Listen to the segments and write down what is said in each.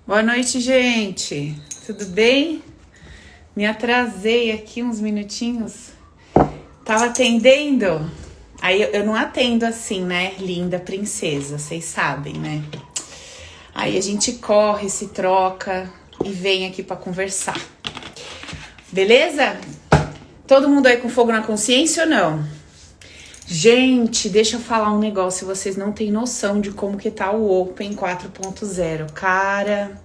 Boa noite, gente. Tudo bem? Me atrasei aqui uns minutinhos. Tava atendendo. Aí eu não atendo assim, né? Linda princesa, vocês sabem, né? Aí a gente corre, se troca e vem aqui pra conversar. Beleza? Todo mundo aí com fogo na consciência ou não? Gente, deixa eu falar um negócio, vocês não têm noção de como que tá o Open 4.0, cara.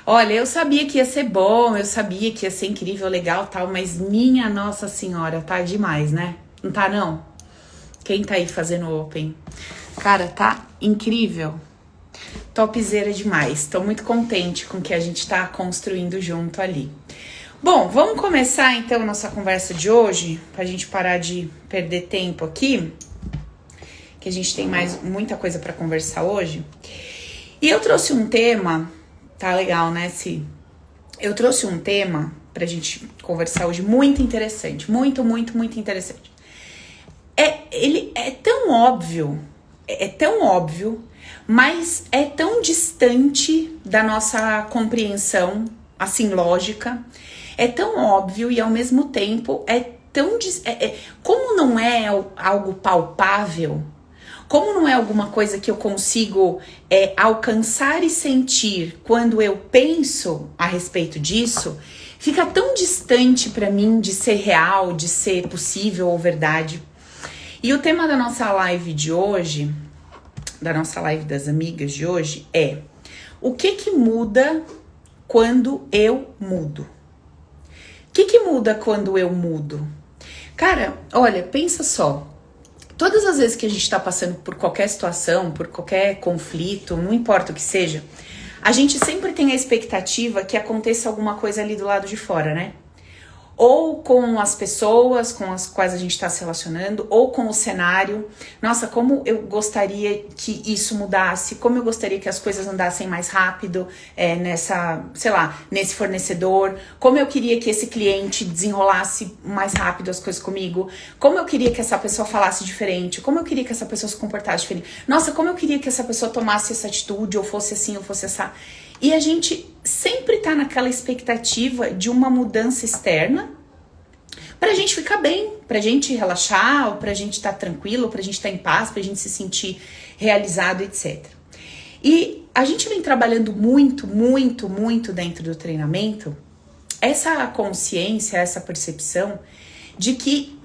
Olha, eu sabia que ia ser bom, eu sabia que ia ser incrível, legal, tal, mas minha Nossa Senhora, tá demais, né? Não tá, não? Quem tá aí fazendo Open? Cara, tá incrível. Topzera demais. Tô muito contente com o que a gente tá construindo junto ali. Bom, vamos começar então a nossa conversa de hoje, pra gente parar de perder tempo aqui, que a gente tem muita coisa pra conversar hoje. E eu trouxe um tema, tá legal, né, Si? Eu trouxe um tema pra gente conversar hoje muito interessante, muito interessante. Ele é tão óbvio, mas é tão distante da nossa compreensão, assim, lógica. É tão óbvio e ao mesmo tempo é tão... como não é algo palpável, como não é alguma coisa que eu consigo alcançar e sentir quando eu penso a respeito disso, fica tão distante para mim de ser real, de ser possível ou verdade. E o tema da nossa live de hoje, da nossa live das amigas de hoje é: o que muda quando eu mudo? O que muda quando eu mudo? Cara, olha, pensa só. Todas as vezes que a gente tá passando por qualquer situação, por qualquer conflito, não importa o que seja, a gente sempre tem a expectativa que aconteça alguma coisa ali do lado de fora, né? Ou com as pessoas com as quais a gente está se relacionando, ou com o cenário. Nossa, como eu gostaria que isso mudasse, como eu gostaria que as coisas andassem mais rápido nesse fornecedor, como eu queria que esse cliente desenrolasse mais rápido as coisas comigo, como eu queria que essa pessoa falasse diferente, como eu queria que essa pessoa se comportasse diferente. Nossa, como eu queria que essa pessoa tomasse essa atitude, ou fosse assim, ou fosse essa... E a gente sempre tá naquela expectativa de uma mudança externa pra gente ficar bem, pra gente relaxar, ou pra gente estar tranquilo, pra gente estar em paz, pra gente se sentir realizado, etc. E a gente vem trabalhando muito dentro do treinamento essa consciência, essa percepção de que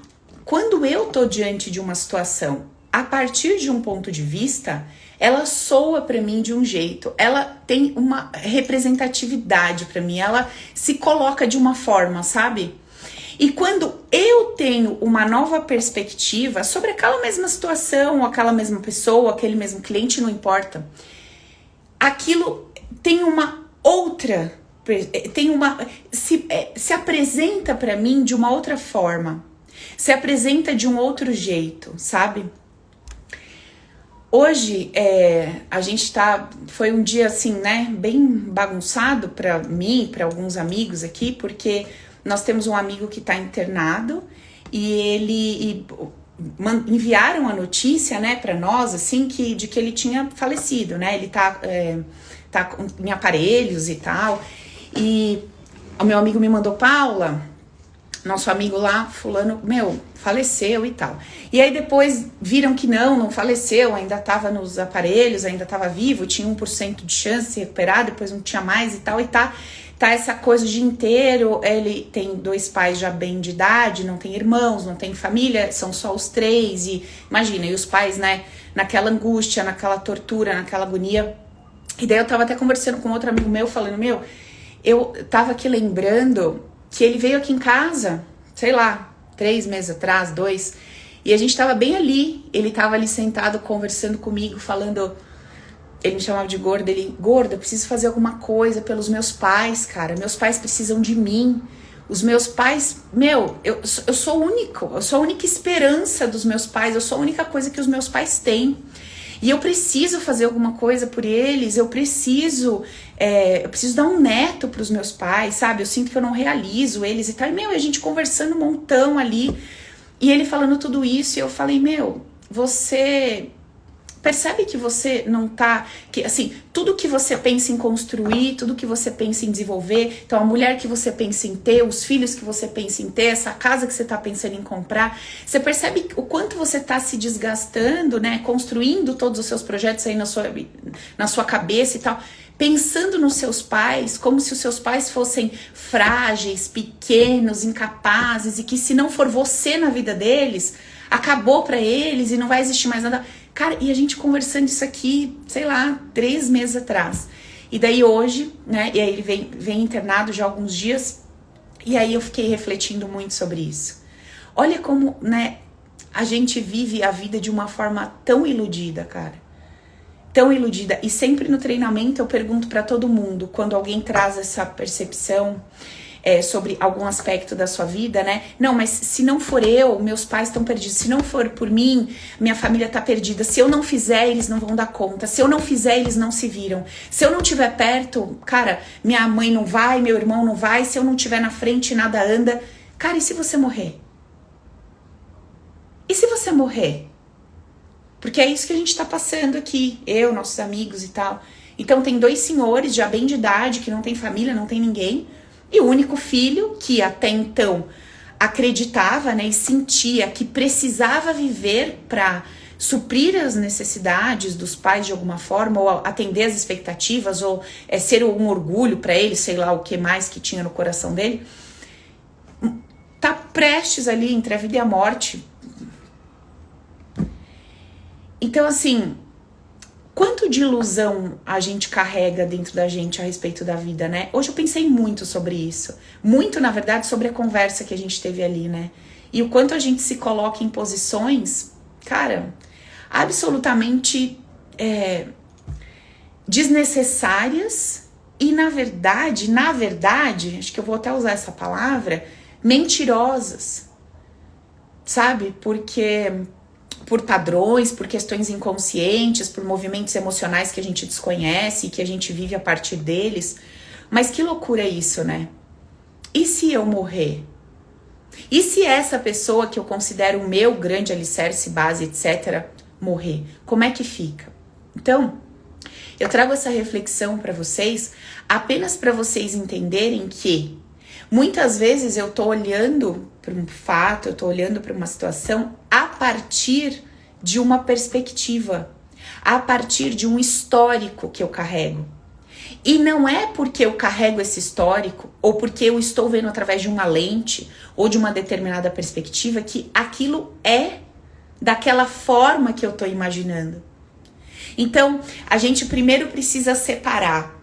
quando eu tô diante de uma situação a partir de um ponto de vista, ela soa pra mim de um jeito, ela tem uma representatividade pra mim, ela se coloca de uma forma, sabe? E quando eu tenho uma nova perspectiva sobre aquela mesma situação, aquela mesma pessoa, aquele mesmo cliente, não importa, aquilo tem uma outra, se apresenta pra mim de uma outra forma, se apresenta de um outro jeito, sabe? Hoje, a gente foi um dia assim, né, bem bagunçado pra mim, pra alguns amigos aqui, porque nós temos um amigo que tá internado e enviaram a notícia, né, pra nós, assim, de que ele tinha falecido, né, ele tá em aparelhos e tal, e o meu amigo me mandou: Paula, nosso amigo lá, fulano, faleceu e tal. E aí depois viram que não faleceu, ainda tava nos aparelhos, ainda tava vivo, tinha 1% de chance de se recuperar, depois não tinha mais e tal, e tá essa coisa o dia inteiro. Ele tem 2 pais já bem de idade, não tem irmãos, não tem família, são só os 3, e imagina, e os pais, né, naquela angústia, naquela tortura, naquela agonia. E daí eu tava até conversando com outro amigo meu, falando: eu tava aqui lembrando que ele veio aqui em casa, sei lá, 3 meses atrás, 2, e a gente tava bem ali, ele tava ali sentado conversando comigo, falando, ele me chamava de gorda, gorda, eu preciso fazer alguma coisa pelos meus pais, cara, meus pais precisam de mim, os meus pais, eu sou único, eu sou a única esperança dos meus pais, eu sou a única coisa que os meus pais têm. E eu preciso fazer alguma coisa por eles, eu preciso dar um neto pros meus pais, sabe? Eu sinto que eu não realizo eles e tal. E, a gente conversando um montão ali. E ele falando tudo isso, e eu falei: você Percebe que você não tá... que assim, tudo que você pensa em construir, tudo que você pensa em desenvolver, então a mulher que você pensa em ter, os filhos que você pensa em ter, essa casa que você tá pensando em comprar, você percebe o quanto você tá se desgastando, né? Construindo todos os seus projetos aí na sua cabeça e tal, pensando nos seus pais, como se os seus pais fossem frágeis, pequenos, incapazes, e que se não for você na vida deles, acabou pra eles e não vai existir mais nada. Cara, e a gente conversando isso aqui, sei lá, 3 meses atrás. E daí hoje, né, e aí ele vem internado já há alguns dias, e aí eu fiquei refletindo muito sobre isso. Olha como, né, a gente vive a vida de uma forma tão iludida, cara. Tão iludida. E sempre no treinamento eu pergunto pra todo mundo, quando alguém traz essa percepção sobre algum aspecto da sua vida, né? Não, mas se não for eu, meus pais estão perdidos. Se não for por mim, minha família tá perdida. Se eu não fizer, eles não vão dar conta. Se eu não fizer, eles não se viram. Se eu não estiver perto, cara, minha mãe não vai, meu irmão não vai. Se eu não estiver na frente, nada anda. Cara, e se você morrer? E se você morrer? Porque é isso que a gente tá passando aqui, eu, nossos amigos e tal. Então tem 2 senhores já bem de idade, que não tem família, não tem ninguém. E o único filho que até então acreditava, né, e sentia que precisava viver para suprir as necessidades dos pais de alguma forma, ou atender as expectativas, ou ser um orgulho para ele, sei lá o que mais que tinha no coração dele, tá prestes ali entre a vida e a morte. Então, assim, quanto de ilusão a gente carrega dentro da gente a respeito da vida, né? Hoje eu pensei muito sobre isso. Muito, na verdade, sobre a conversa que a gente teve ali, né? E o quanto a gente se coloca em posições, cara, absolutamente desnecessárias e, na verdade, acho que eu vou até usar essa palavra, mentirosas, sabe? Porque... por padrões, por questões inconscientes, por movimentos emocionais que a gente desconhece e que a gente vive a partir deles. Mas que loucura é isso, né? E se eu morrer? E se essa pessoa que eu considero o meu grande alicerce, base, etc., morrer? Como é que fica? Então, eu trago essa reflexão para vocês apenas para vocês entenderem que muitas vezes eu tô olhando para um fato, eu tô olhando para uma situação a partir de uma perspectiva, a partir de um histórico que eu carrego. E não é porque eu carrego esse histórico, ou porque eu estou vendo através de uma lente, ou de uma determinada perspectiva, que aquilo é daquela forma que eu tô imaginando. Então, a gente primeiro precisa separar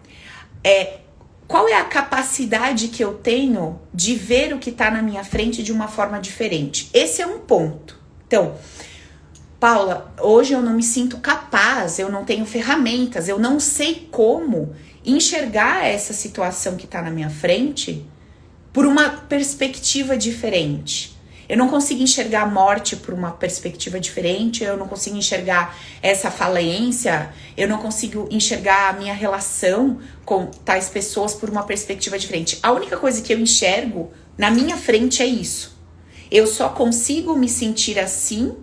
qual é a capacidade que eu tenho de ver o que está na minha frente de uma forma diferente. Esse é um ponto. Então, Paula, hoje eu não me sinto capaz, eu não tenho ferramentas, eu não sei como enxergar essa situação que está na minha frente por uma perspectiva diferente. Eu não consigo enxergar a morte por uma perspectiva diferente, eu não consigo enxergar essa falência, eu não consigo enxergar a minha relação com tais pessoas por uma perspectiva diferente. A única coisa que eu enxergo na minha frente é isso. Eu só consigo me sentir assim,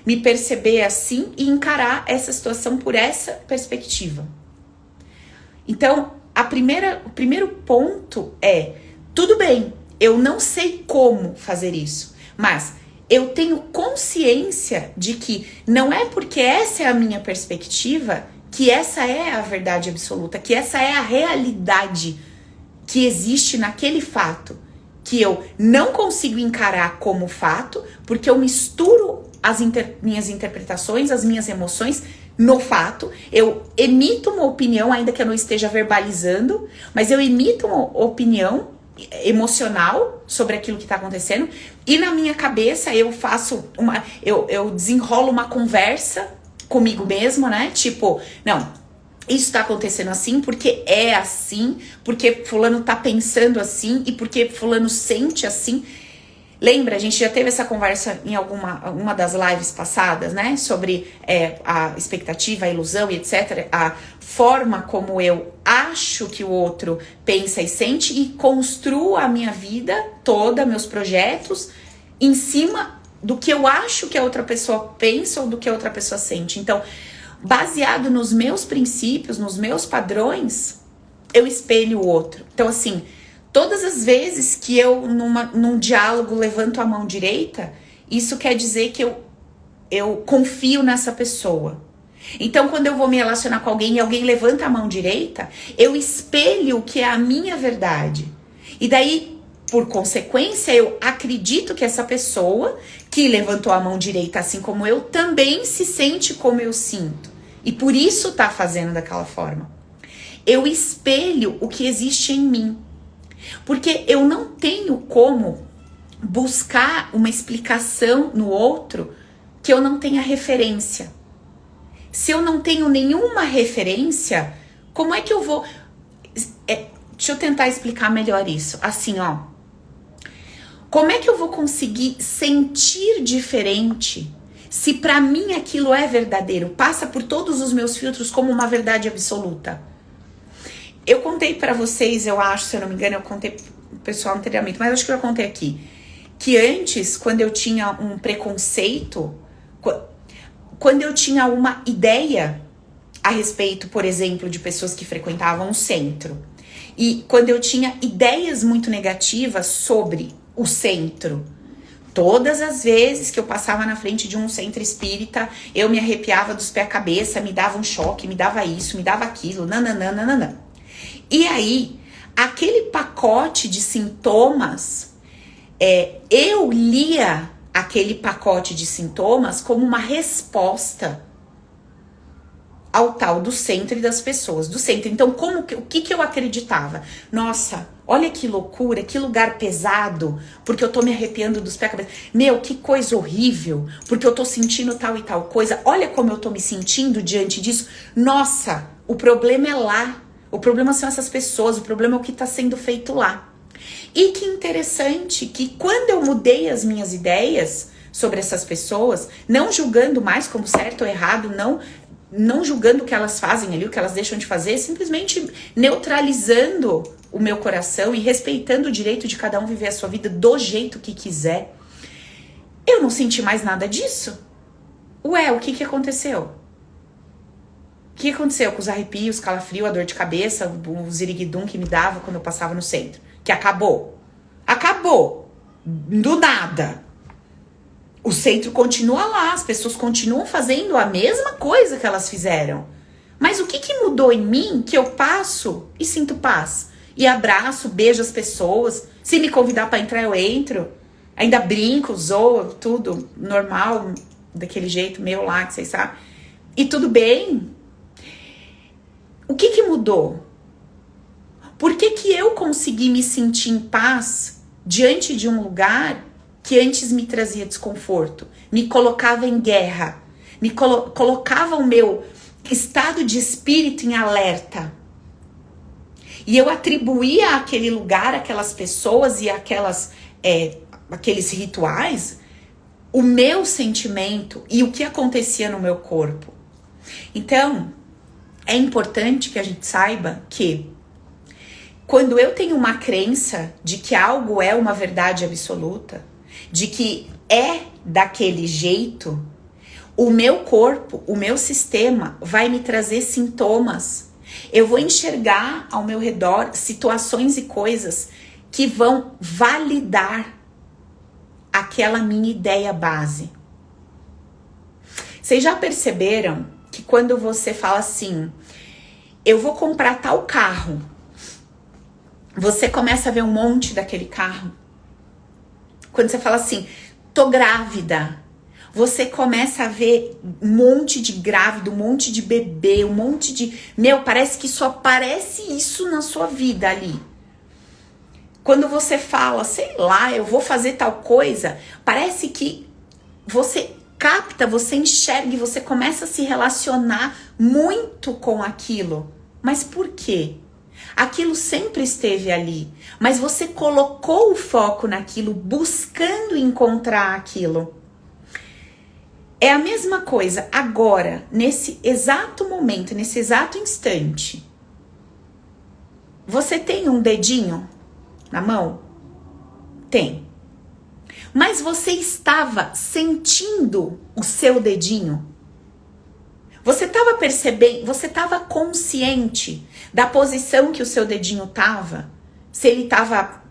me perceber assim e encarar essa situação por essa perspectiva. Então, o primeiro ponto é, tudo bem, eu não sei como fazer isso, mas eu tenho consciência de que não é porque essa é a minha perspectiva que essa é a verdade absoluta, que essa é a realidade que existe naquele fato, que eu não consigo encarar como fato, porque eu misturo minhas interpretações, as minhas emoções no fato, eu emito uma opinião, ainda que eu não esteja verbalizando, mas eu emito uma opinião emocional sobre aquilo que está acontecendo, e na minha cabeça eu eu desenrolo uma conversa comigo mesmo, né? Tipo, não, isso tá acontecendo assim porque é assim, porque fulano tá pensando assim e porque fulano sente assim. Lembra, a gente já teve essa conversa em uma das lives passadas, né? Sobre a expectativa, a ilusão e etc. A forma como eu acho que o outro pensa e sente e construo a minha vida toda, meus projetos, em cima do que eu acho que a outra pessoa pensa ou do que a outra pessoa sente. Então, baseado nos meus princípios, nos meus padrões, eu espelho o outro. Então, assim, todas as vezes que eu, num diálogo, levanto a mão direita, isso quer dizer que eu confio nessa pessoa. Então, quando eu vou me relacionar com alguém e alguém levanta a mão direita, eu espelho o que é a minha verdade. E daí, por consequência, eu acredito que essa pessoa que levantou a mão direita, assim como eu, também se sente como eu sinto. E por isso tá fazendo daquela forma. Eu espelho o que existe em mim. Porque eu não tenho como buscar uma explicação no outro que eu não tenha referência. Se eu não tenho nenhuma referência, como é que eu vou... deixa eu tentar explicar melhor isso. Assim, ó. Como é que eu vou conseguir sentir diferente se pra mim aquilo é verdadeiro? Passa por todos os meus filtros como uma verdade absoluta. Eu contei pra vocês, eu acho, se eu não me engano, eu contei pro pessoal anteriormente, mas acho que eu contei aqui, que antes, quando eu tinha um preconceito, quando eu tinha uma ideia a respeito, por exemplo, de pessoas que frequentavam o centro, e quando eu tinha ideias muito negativas sobre o centro, todas as vezes que eu passava na frente de um centro espírita, eu me arrepiava dos pés à cabeça, me dava um choque, me dava isso, me dava aquilo, nananana. E aí, aquele pacote de sintomas, eu lia aquele pacote de sintomas como uma resposta ao tal do centro e das pessoas do centro. Então, o que eu acreditava? Nossa, olha que loucura, que lugar pesado, porque eu tô me arrepiando dos pés à cabeça. Meu, que coisa horrível, porque eu tô sentindo tal e tal coisa. Olha como eu tô me sentindo diante disso. Nossa, o problema é lá. O problema são essas pessoas, o problema é o que tá sendo feito lá. E que interessante que quando eu mudei as minhas ideias sobre essas pessoas, não julgando mais como certo ou errado, não julgando o que elas fazem ali, o que elas deixam de fazer, simplesmente neutralizando o meu coração e respeitando o direito de cada um viver a sua vida do jeito que quiser, eu não senti mais nada disso. Ué, o que aconteceu? O que aconteceu com os arrepios, calafrio, a dor de cabeça, o ziriguidum que me dava quando eu passava no centro? Que acabou. Acabou. Do nada. O centro continua lá, as pessoas continuam fazendo a mesma coisa que elas fizeram. Mas o que mudou em mim que eu passo e sinto paz? E abraço, beijo as pessoas. Se me convidar para entrar, eu entro. Ainda brinco, zoo, tudo normal, daquele jeito meu lá, que vocês sabem. E tudo bem. O que mudou? Por que eu consegui me sentir em paz diante de um lugar que antes me trazia desconforto, me colocava em guerra, me colocava o meu estado de espírito em alerta? E eu atribuía àquele lugar, aquelas pessoas e aqueles rituais, o meu sentimento e o que acontecia no meu corpo. Então, é importante que a gente saiba que quando eu tenho uma crença de que algo é uma verdade absoluta, de que é daquele jeito, o meu corpo, o meu sistema vai me trazer sintomas. Eu vou enxergar ao meu redor situações e coisas que vão validar aquela minha ideia base. Vocês já perceberam que quando você fala assim, eu vou comprar tal carro, você começa a ver um monte daquele carro? Quando você fala assim, tô grávida, você começa a ver um monte de grávido, um monte de bebê, um monte de... parece que só aparece isso na sua vida ali. Quando você fala, sei lá, eu vou fazer tal coisa, parece que você capta, você enxerga e você começa a se relacionar muito com aquilo. Mas por quê? Aquilo sempre esteve ali, mas você colocou o foco naquilo, buscando encontrar aquilo. É a mesma coisa agora, nesse exato momento, nesse exato instante. Você tem um dedinho na mão? Tem. Mas você estava sentindo o seu dedinho? Você estava percebendo, você estava consciente da posição que o seu dedinho estava? Se ele estava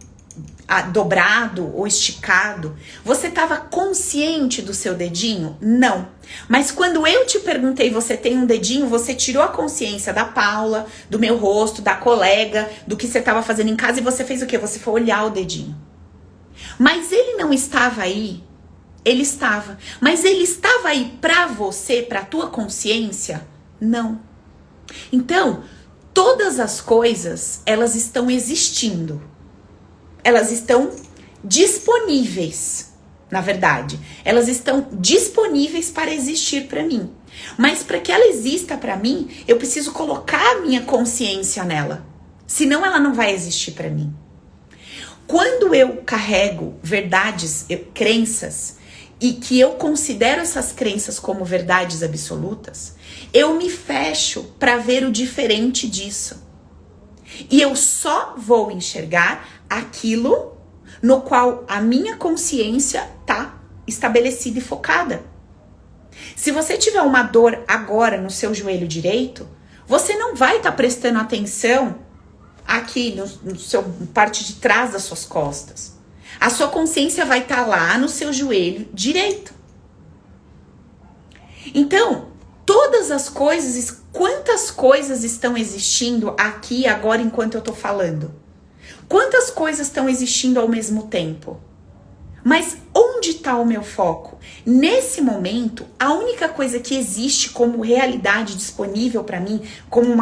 dobrado ou esticado? Você estava consciente do seu dedinho? Não. Mas quando eu te perguntei, você tem um dedinho, você tirou a consciência da Paula, do meu rosto, da colega, do que você estava fazendo em casa e você fez o quê? Você foi olhar o dedinho. Mas ele não estava aí. Ele estava. Mas ele estava aí pra você, pra tua consciência? Não. Então, todas as coisas, elas estão existindo. Elas estão disponíveis, na verdade. Elas estão disponíveis para existir para mim. Mas para que ela exista para mim, eu preciso colocar a minha consciência nela. Senão ela não vai existir para mim. Quando eu carrego verdades, crenças, e que eu considero essas crenças como verdades absolutas, eu me fecho para ver o diferente disso. E eu só vou enxergar aquilo no qual a minha consciência tá estabelecida e focada. Se você tiver uma dor agora no seu joelho direito, você não vai estar prestando atenção aqui no seu parte de trás das suas costas. A sua consciência vai estar lá no seu joelho direito. Então, todas as coisas, quantas coisas estão existindo aqui agora enquanto eu tô falando? Quantas coisas estão existindo ao mesmo tempo? Mas onde está o meu foco? Nesse momento, a única coisa que existe como realidade disponível para mim, como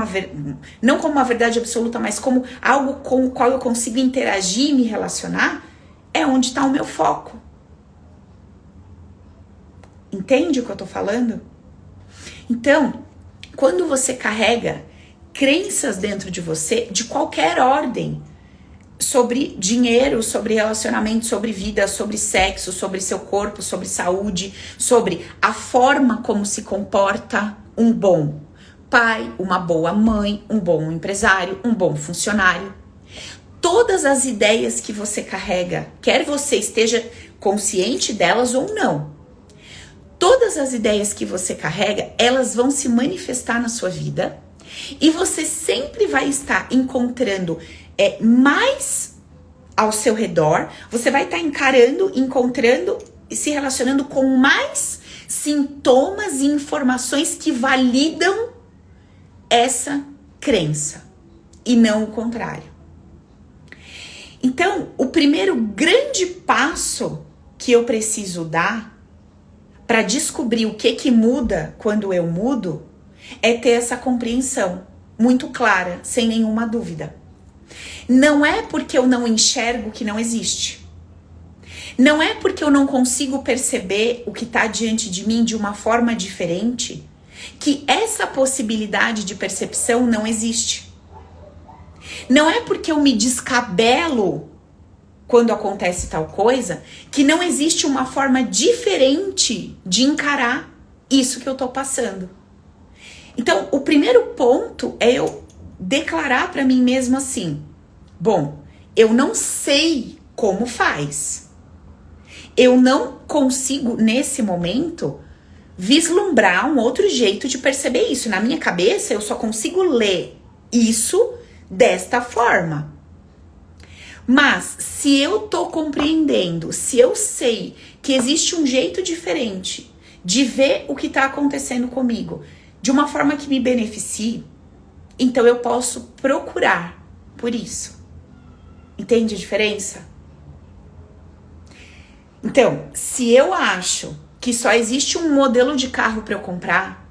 não como uma verdade absoluta, mas como algo com o qual eu consigo interagir e me relacionar, é onde está o meu foco. Entende o que eu tô falando? Então, quando você carrega crenças dentro de você, de qualquer ordem, sobre dinheiro, sobre relacionamento, sobre vida, sobre sexo, sobre seu corpo, sobre saúde, sobre a forma como se comporta um bom pai, uma boa mãe, um bom empresário, um bom funcionário. Todas as ideias que você carrega, quer você esteja consciente delas ou não, todas as ideias que você carrega, elas vão se manifestar na sua vida e você sempre vai estar encontrando mais ao seu redor, você vai estar encontrando e se relacionando com mais sintomas e informações que validam essa crença e não o contrário. Então, o primeiro grande passo que eu preciso dar para descobrir o que muda quando eu mudo é ter essa compreensão muito clara, sem nenhuma dúvida. Não é porque eu não enxergo que não existe. Não é porque eu não consigo perceber o que está diante de mim de uma forma diferente que essa possibilidade de percepção não existe. Não é porque eu me descabelo quando acontece tal coisa que não existe uma forma diferente de encarar isso que eu tô passando. Então, o primeiro ponto é eu declarar para mim mesmo assim: bom, eu não sei como faz. Eu não consigo, nesse momento, vislumbrar um outro jeito de perceber isso. Na minha cabeça, eu só consigo ler isso desta forma. Mas, se eu tô compreendendo, se eu sei que existe um jeito diferente de ver o que tá acontecendo comigo, de uma forma que me beneficie, então eu posso procurar por isso. Entende a diferença? Então, se eu acho que só existe um modelo de carro para eu comprar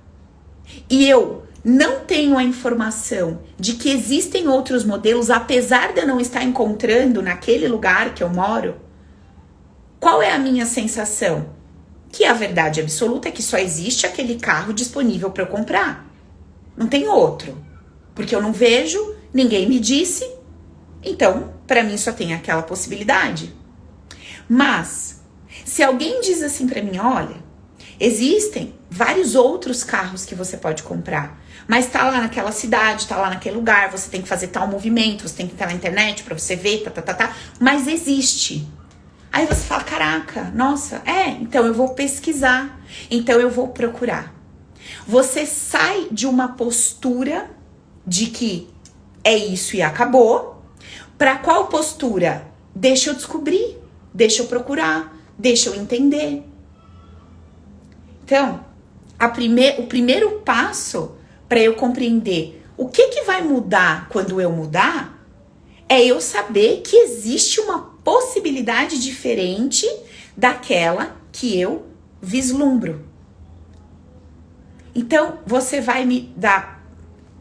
e eu não tenho a informação de que existem outros modelos, apesar de eu não estar encontrando naquele lugar que eu moro, qual é a minha sensação? Que a verdade absoluta é que só existe aquele carro disponível para eu comprar. Não tem outro. Porque eu não vejo, ninguém me disse, então, para mim só tem aquela possibilidade. Mas, se alguém diz assim para mim, olha, existem vários outros carros que você pode comprar, mas tá lá naquela cidade, tá lá naquele lugar, você tem que fazer tal movimento, você tem que estar na internet para você ver, mas existe. Aí você fala, caraca, nossa, então eu vou pesquisar, então eu vou procurar. Você sai de uma postura de que é isso e acabou, para qual postura? Deixa eu descobrir, deixa eu procurar, deixa eu entender. Então, o primeiro passo para eu compreender o que vai mudar quando eu mudar é eu saber que existe uma possibilidade diferente daquela que eu vislumbro. Então, você vai me dar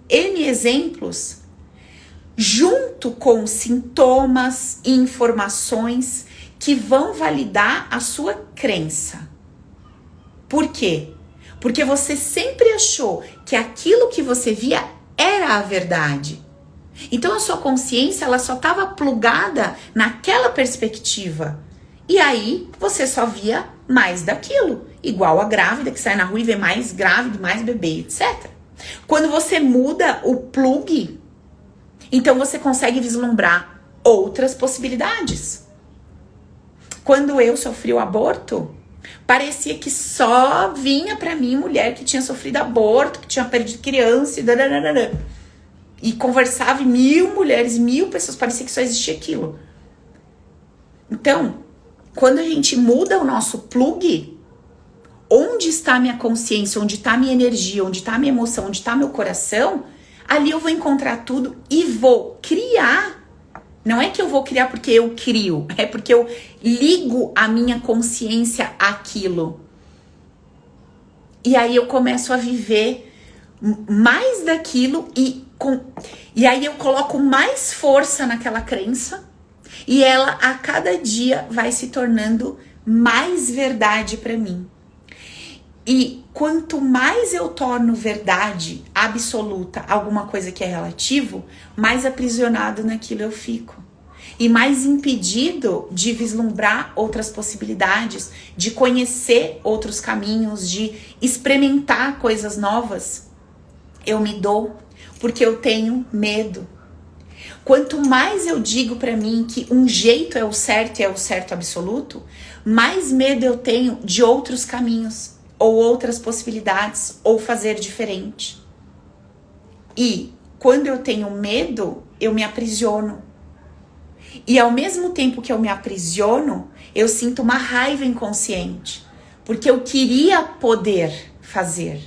N exemplos junto com sintomas e informações que vão validar a sua crença. Por quê? Porque você sempre achou que aquilo que você via era a verdade. Então a sua consciência ela só estava plugada naquela perspectiva. E aí você só via mais daquilo. Igual a grávida que sai na rua e vê mais grávida, mais bebê, etc. Quando você muda o plug, então você consegue vislumbrar outras possibilidades. Quando eu sofri o aborto, parecia que só vinha pra mim mulher que tinha sofrido aborto, que tinha perdido criança e conversava em 1000 mulheres, 1000 pessoas, parecia que só existia aquilo. Então, quando a gente muda o nosso plug, onde está a minha consciência, onde está a minha energia, onde está a minha emoção, onde está meu coração, ali eu vou encontrar tudo e vou criar. Não é que eu vou criar porque eu crio, é porque eu ligo a minha consciência àquilo. E aí eu começo a viver mais daquilo e aí eu coloco mais força naquela crença e ela a cada dia vai se tornando mais verdade para mim. E quanto mais eu torno verdade absoluta alguma coisa que é relativo, mais aprisionado naquilo eu fico. E mais impedido de vislumbrar outras possibilidades, de conhecer outros caminhos, de experimentar coisas novas, eu me dou, porque eu tenho medo. Quanto mais eu digo pra mim que um jeito é o certo e é o certo absoluto, mais medo eu tenho de outros caminhos, ou outras possibilidades, ou fazer diferente. E quando eu tenho medo, eu me aprisiono. E ao mesmo tempo que eu me aprisiono, eu sinto uma raiva inconsciente. Porque eu queria poder fazer.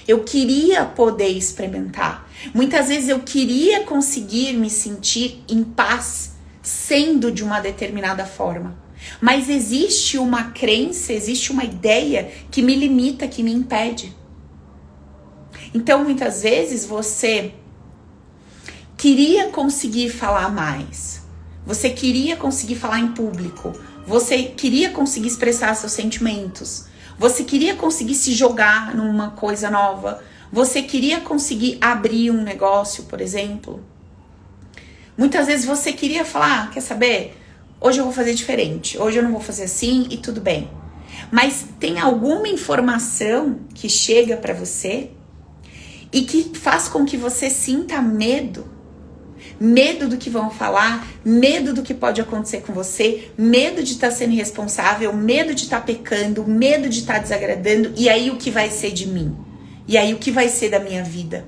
Eu queria poder experimentar. Muitas vezes eu queria conseguir me sentir em paz, sendo de uma determinada forma. Mas existe uma crença, existe uma ideia que me limita, que me impede. Então, muitas vezes, você queria conseguir falar mais. Você queria conseguir falar em público. Você queria conseguir expressar seus sentimentos. Você queria conseguir se jogar numa coisa nova. Você queria conseguir abrir um negócio, por exemplo. Muitas vezes você queria falar, quer saber? Hoje eu vou fazer diferente, hoje eu não vou fazer assim e tudo bem. Mas tem alguma informação que chega pra você e que faz com que você sinta medo. Medo do que vão falar, medo do que pode acontecer com você, medo de estar sendo irresponsável, medo de estar pecando, medo de estar desagradando. E aí o que vai ser de mim? E aí o que vai ser da minha vida?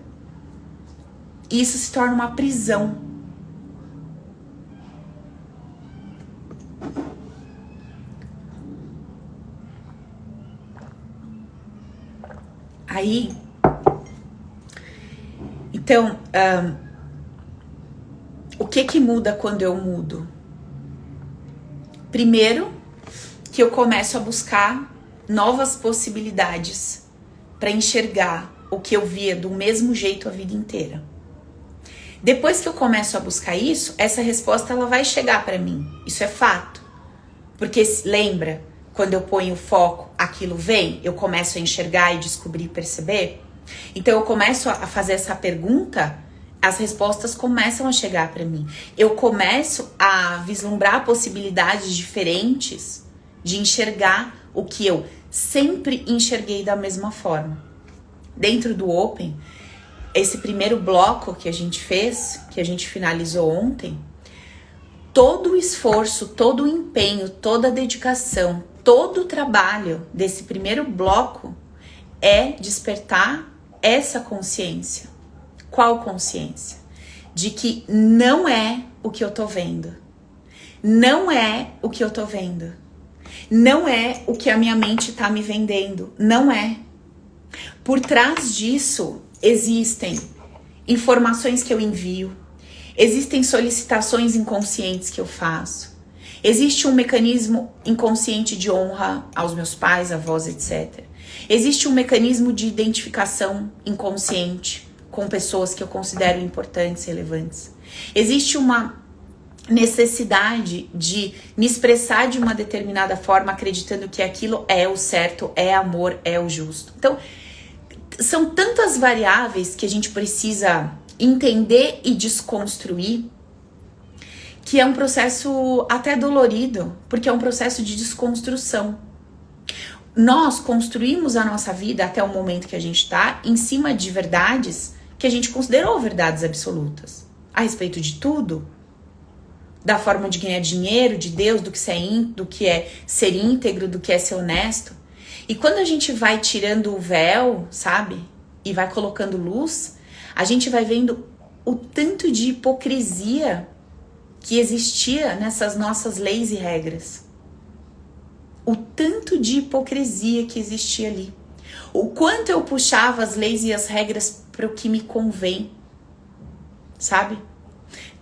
E isso se torna uma prisão. Aí, então, o que muda quando eu mudo? Primeiro, que eu começo a buscar novas possibilidades para enxergar o que eu via do mesmo jeito a vida inteira. Depois que eu começo a buscar isso, essa resposta ela vai chegar para mim. Isso é fato. Porque lembra, quando eu ponho o foco, aquilo vem, eu começo a enxergar e descobrir e perceber. Então eu começo a fazer essa pergunta, as respostas começam a chegar para mim. Eu começo a vislumbrar possibilidades diferentes de enxergar o que eu sempre enxerguei da mesma forma. Dentro do Open, esse primeiro bloco que a gente fez, que a gente finalizou ontem, todo o esforço, todo o empenho, toda a dedicação, todo o trabalho desse primeiro bloco é despertar essa consciência. Qual consciência? De que não é o que eu tô vendo. Não é o que eu tô vendo. Não é o que a minha mente tá me vendendo. Não é. Por trás disso, existem informações que eu envio. Existem solicitações inconscientes que eu faço. Existe um mecanismo inconsciente de honra aos meus pais, avós, etc. Existe um mecanismo de identificação inconsciente com pessoas que eu considero importantes, relevantes. Existe uma necessidade de me expressar de uma determinada forma, acreditando que aquilo é o certo, é amor, é o justo. Então, são tantas variáveis que a gente precisa entender e desconstruir, que é um processo até dolorido, porque é um processo de desconstrução. Nós construímos a nossa vida até o momento que a gente está em cima de verdades que a gente considerou verdades absolutas. A respeito de tudo, da forma de ganhar dinheiro, de Deus, do que é ser íntegro, do que é ser honesto. E quando a gente vai tirando o véu, sabe? E vai colocando luz, a gente vai vendo o tanto de hipocrisia que existia nessas nossas leis e regras. O tanto de hipocrisia que existia ali. O quanto eu puxava as leis e as regras para o que me convém, sabe?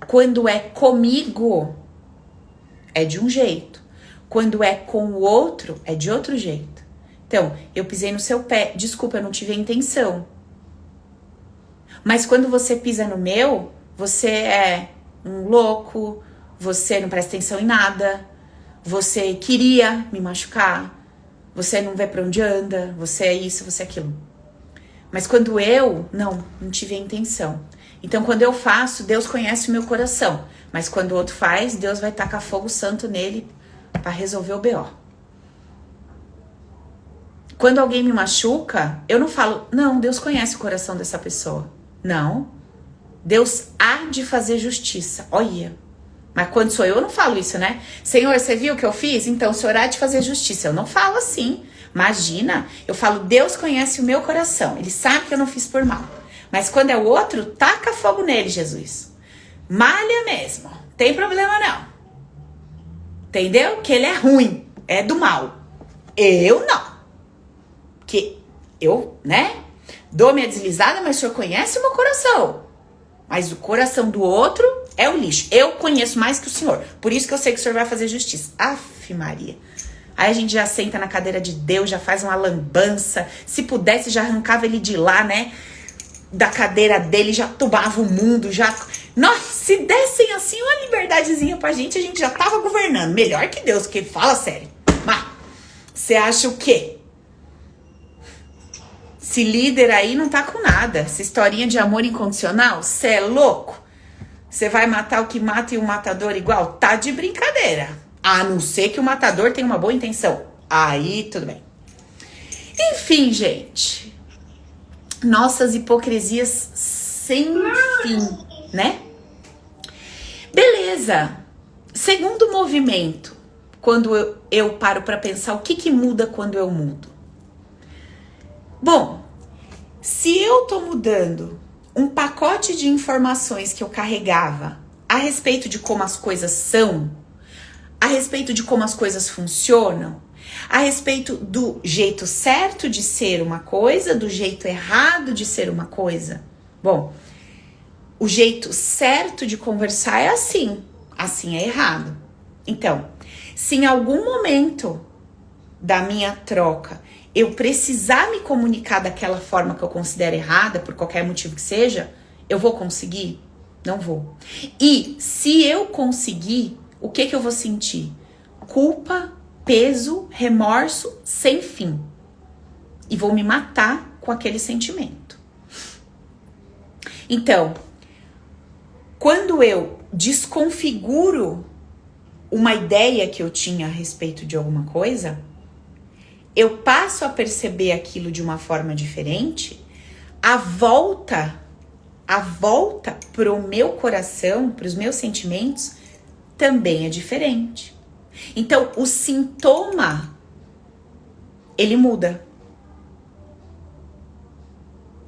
Quando é comigo, é de um jeito. Quando é com o outro, é de outro jeito. Então, eu pisei no seu pé. Desculpa, eu não tive a intenção. Mas quando você pisa no meu, você é um louco, você não presta atenção em nada, você queria me machucar, você não vê pra onde anda, você é isso, você é aquilo. Mas quando eu, não tive a intenção. Então quando eu faço, Deus conhece o meu coração. Mas quando o outro faz, Deus vai tacar fogo santo nele pra resolver o BO. Quando alguém me machuca, eu não falo, não, Deus conhece o coração dessa pessoa. Não. Deus há de fazer justiça. Olha. Mas quando sou eu não falo isso, né? Senhor, você viu o que eu fiz? Então o Senhor há de fazer justiça. Eu não falo assim. Imagina, eu falo, Deus conhece o meu coração. Ele sabe que eu não fiz por mal. Mas quando é o outro, taca fogo nele, Jesus. Malha mesmo. Tem problema não. Entendeu? Que ele é ruim. É do mal. Eu não. Que eu, né? Dou minha deslizada, mas o Senhor conhece o meu coração. Mas o coração do outro é o lixo. Eu conheço mais que o Senhor. Por isso que eu sei que o Senhor vai fazer justiça. Aff, Maria. Aí a gente já senta na cadeira de Deus, já faz uma lambança. Se pudesse, já arrancava ele de lá, né? Da cadeira dele, já tubava o mundo, já... Nossa, se dessem assim uma liberdadezinha pra gente, a gente já tava governando. Melhor que Deus, que fala sério. Mas, você acha o quê? Esse líder aí não tá com nada. Essa historinha de amor incondicional, você é louco? Você vai matar o que mata e o matador igual? Tá de brincadeira. A não ser que o matador tenha uma boa intenção. Aí, tudo bem. Enfim, gente. Nossas hipocrisias sem fim, né? Beleza. Segundo movimento, quando eu paro pra pensar o que muda quando eu mudo. Bom, se eu tô mudando um pacote de informações que eu carregava a respeito de como as coisas são, a respeito de como as coisas funcionam, a respeito do jeito certo de ser uma coisa, do jeito errado de ser uma coisa. Bom, o jeito certo de conversar é assim é errado. Então, se em algum momento da minha troca eu precisar me comunicar daquela forma que eu considero errada, por qualquer motivo que seja, eu vou conseguir? Não vou. E se eu conseguir, o que eu vou sentir? Culpa, peso, remorso sem fim. E vou me matar com aquele sentimento. Então, quando eu desconfiguro uma ideia que eu tinha a respeito de alguma coisa, eu passo a perceber aquilo de uma forma diferente, a volta pro meu coração, pros meus sentimentos, também é diferente. Então, o sintoma, ele muda.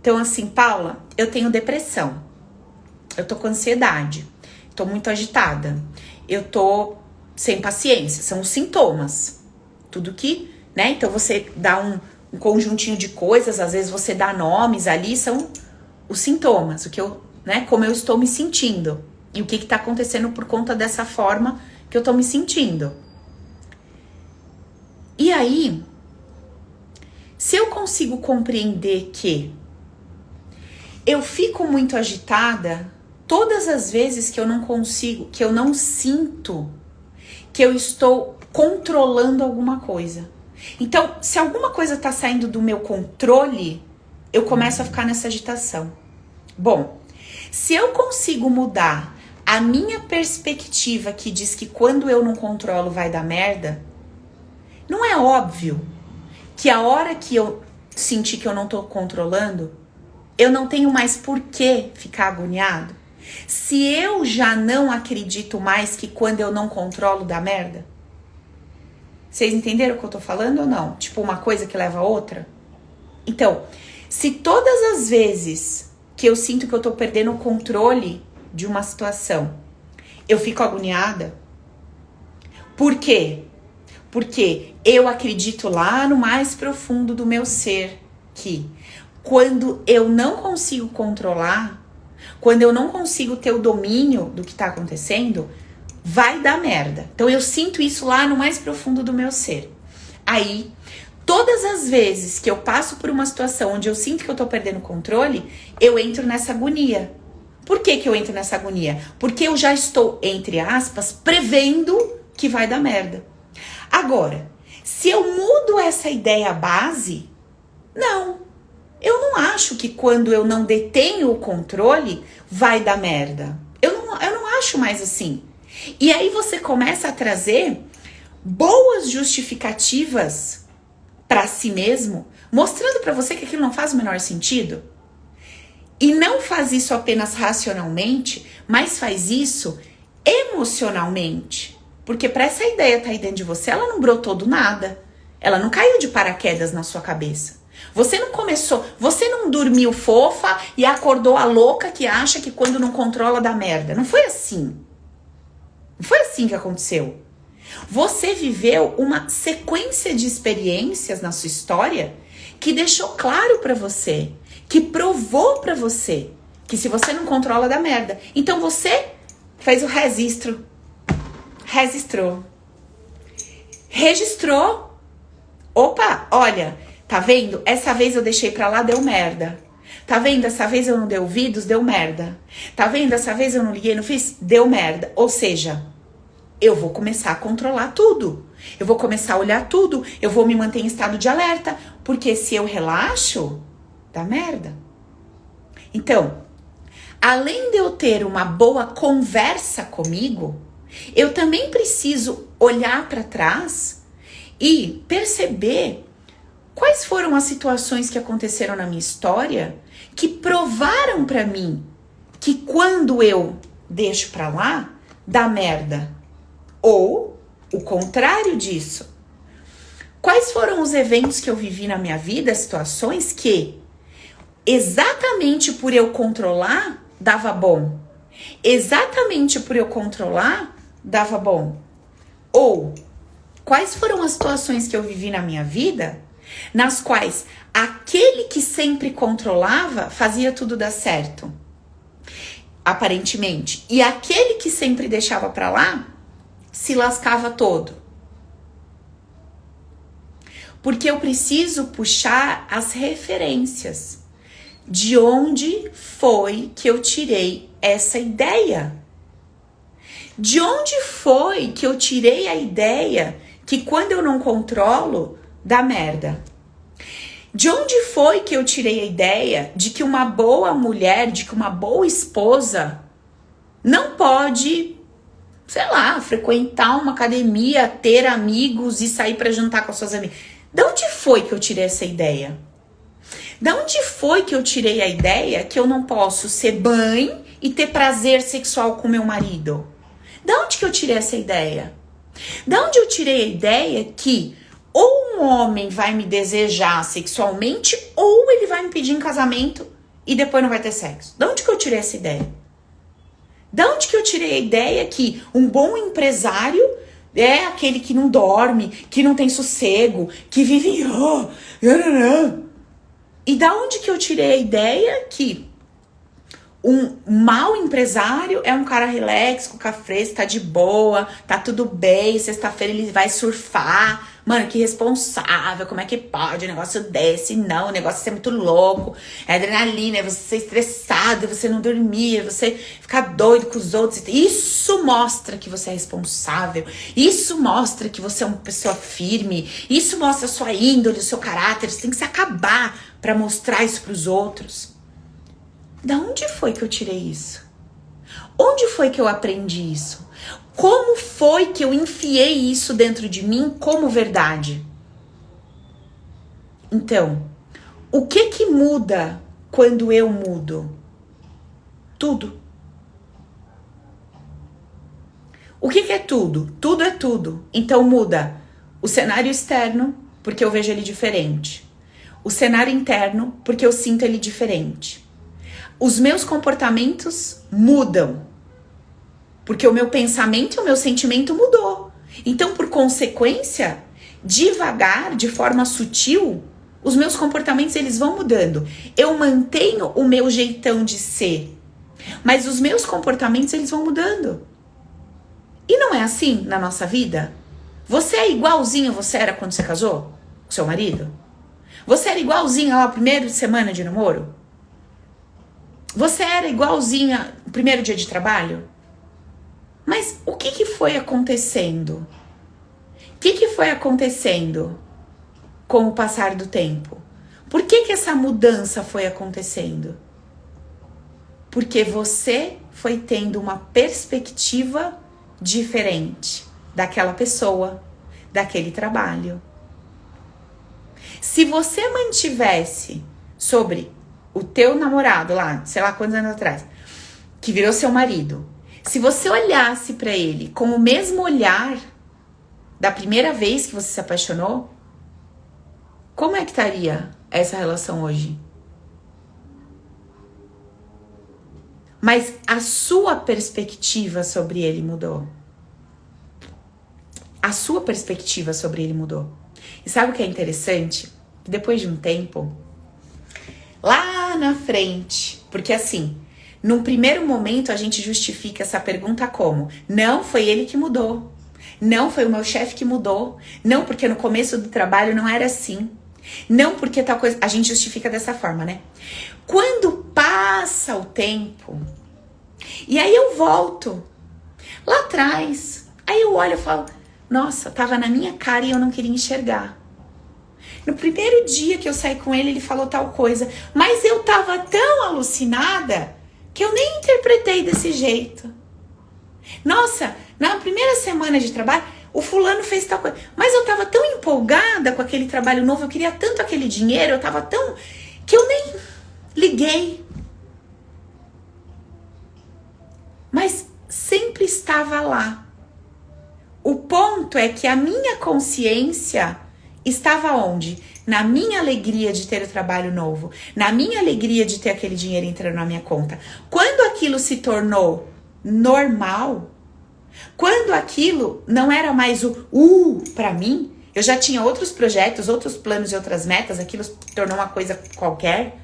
Então, assim, Paula, eu tenho depressão, eu tô com ansiedade, tô muito agitada, eu tô sem paciência, são os sintomas. Tudo que, né? Então você dá um conjuntinho de coisas, às vezes você dá nomes ali, são os sintomas, o que eu, né? Como eu estou me sentindo e o que tá acontecendo por conta dessa forma que eu tô me sentindo. E aí, se eu consigo compreender que eu fico muito agitada todas as vezes que eu não consigo, que eu não sinto que eu estou controlando alguma coisa. Então, se alguma coisa tá saindo do meu controle, eu começo a ficar nessa agitação. Bom, se eu consigo mudar a minha perspectiva que diz que quando eu não controlo vai dar merda, não é óbvio que a hora que eu sentir que eu não tô controlando, eu não tenho mais por que ficar agoniado? Se eu já não acredito mais que quando eu não controlo dá merda? Vocês entenderam o que eu tô falando ou não? Tipo, uma coisa que leva a outra? Então, se todas as vezes que eu sinto que eu tô perdendo o controle de uma situação, eu fico agoniada, por quê? Porque eu acredito lá no mais profundo do meu ser que quando eu não consigo controlar, quando eu não consigo ter o domínio do que tá acontecendo, vai dar merda. Então eu sinto isso lá no mais profundo do meu ser. Aí, todas as vezes que eu passo por uma situação onde eu sinto que eu tô perdendo o controle, eu entro nessa agonia. Por que que eu entro nessa agonia? Porque eu já estou, entre aspas, prevendo que vai dar merda. Agora, se eu mudo essa ideia base, não. Eu não acho que quando eu não detenho o controle, vai dar merda. Eu não acho mais assim. E aí você começa a trazer boas justificativas para si mesmo, mostrando para você que aquilo não faz o menor sentido. E não faz isso apenas racionalmente, mas faz isso emocionalmente. Porque para essa ideia estar aí dentro de você, ela não brotou do nada. Ela não caiu de paraquedas na sua cabeça. Você não começou, você não dormiu fofa e acordou a louca que acha que quando não controla dá merda. Não foi assim. Não foi assim que aconteceu. Você viveu uma sequência de experiências na sua história que deixou claro pra você, que provou pra você que se você não controla dá merda. Então você fez o registro. Registrou. Opa, olha, tá vendo? Essa vez eu deixei pra lá, deu merda. Tá vendo? Essa vez eu não dei ouvidos, deu merda. Tá vendo? Essa vez eu não liguei, não fiz, deu merda. Ou seja, eu vou começar a controlar tudo. Eu vou começar a olhar tudo. Eu vou me manter em estado de alerta. Porque se eu relaxo, dá merda. Então, além de eu ter uma boa conversa comigo, eu também preciso olhar para trás e perceber quais foram as situações que aconteceram na minha história que provaram para mim que quando eu deixo para lá, dá merda. Ou o contrário disso. Quais foram os eventos que eu vivi na minha vida, situações que exatamente por eu controlar, dava bom. Exatamente por eu controlar, dava bom. Ou quais foram as situações que eu vivi na minha vida nas quais aquele que sempre controlava fazia tudo dar certo, aparentemente, e aquele que sempre deixava pra lá se lascava todo. Porque eu preciso puxar as referências de onde foi que eu tirei essa ideia. De onde foi que eu tirei a ideia que quando eu não controlo, dá merda? De onde foi que eu tirei a ideia de que uma boa mulher, de que uma boa esposa não pode, sei lá, frequentar uma academia, ter amigos e sair para jantar com as suas amigas? De onde foi que eu tirei essa ideia? De onde foi que eu tirei a ideia que eu não posso ser mãe e ter prazer sexual com meu marido? De onde que eu tirei essa ideia? De onde eu tirei a ideia que ou um um homem vai me desejar sexualmente ou ele vai me pedir em casamento e depois não vai ter sexo? De onde que eu tirei essa ideia? De onde que eu tirei a ideia que um bom empresário é aquele que não dorme, que não tem sossego, que vive... E da onde que eu tirei a ideia que um mau empresário é um cara relax, com café, tá de boa, tá tudo bem, sexta-feira ele vai surfar. Mano, que responsável, como é que pode um negócio desse? Não, o negócio é muito louco, é adrenalina, é você ser estressado, é você não dormir, é você ficar doido com os outros. Isso mostra que você é responsável, isso mostra que você é uma pessoa firme, isso mostra a sua índole, o seu caráter. Você tem que se acabar pra mostrar isso pros outros. Da onde foi que eu tirei isso? Onde foi que eu aprendi isso? Como foi que eu enfiei isso dentro de mim como verdade? Então, o que muda quando eu mudo? Tudo. O que é tudo? Tudo é tudo. Então muda o cenário externo, porque eu vejo ele diferente. O cenário interno, porque eu sinto ele diferente. Os meus comportamentos mudam, porque o meu pensamento e o meu sentimento mudou. Então, por consequência, devagar, de forma sutil, os meus comportamentos eles vão mudando. Eu mantenho o meu jeitão de ser, mas os meus comportamentos eles vão mudando. E não é assim na nossa vida? Você é igualzinho você era quando você casou com seu marido? Você era igualzinho lá na primeira semana de namoro? Você era igualzinha no primeiro dia de trabalho? Mas o que foi acontecendo? O que foi acontecendo com o passar do tempo? Por que essa mudança foi acontecendo? Porque você foi tendo uma perspectiva diferente daquela pessoa, daquele trabalho. Se você mantivesse sobre o teu namorado lá, sei lá quantos anos atrás, que virou seu marido, se você olhasse pra ele com o mesmo olhar da primeira vez que você se apaixonou, como é que estaria essa relação hoje? Mas a sua perspectiva sobre ele mudou. A sua perspectiva sobre ele mudou. E sabe o que é interessante? Depois de um tempo, lá na frente, porque assim, num primeiro momento a gente justifica essa pergunta como: não, foi ele que mudou. Não, foi o meu chefe que mudou. Não, porque no começo do trabalho não era assim. Não, porque tal coisa. A gente justifica dessa forma, né? Quando passa o tempo, e aí eu volto lá atrás, aí eu olho e falo: nossa, tava na minha cara e eu não queria enxergar. No primeiro dia que eu saí com ele, ele falou tal coisa, mas eu tava tão alucinada que eu nem interpretei desse jeito. Nossa, na primeira semana de trabalho, o fulano fez tal coisa, mas eu tava tão empolgada com aquele trabalho novo, eu queria tanto aquele dinheiro, eu tava tão... que eu nem liguei. Mas sempre estava lá. O ponto é que a minha consciência estava onde? Na minha alegria de ter o trabalho novo, na minha alegria de ter aquele dinheiro entrando na minha conta. Quando aquilo se tornou normal, quando aquilo não era mais o pra mim, eu já tinha outros projetos, outros planos e outras metas, aquilo se tornou uma coisa qualquer.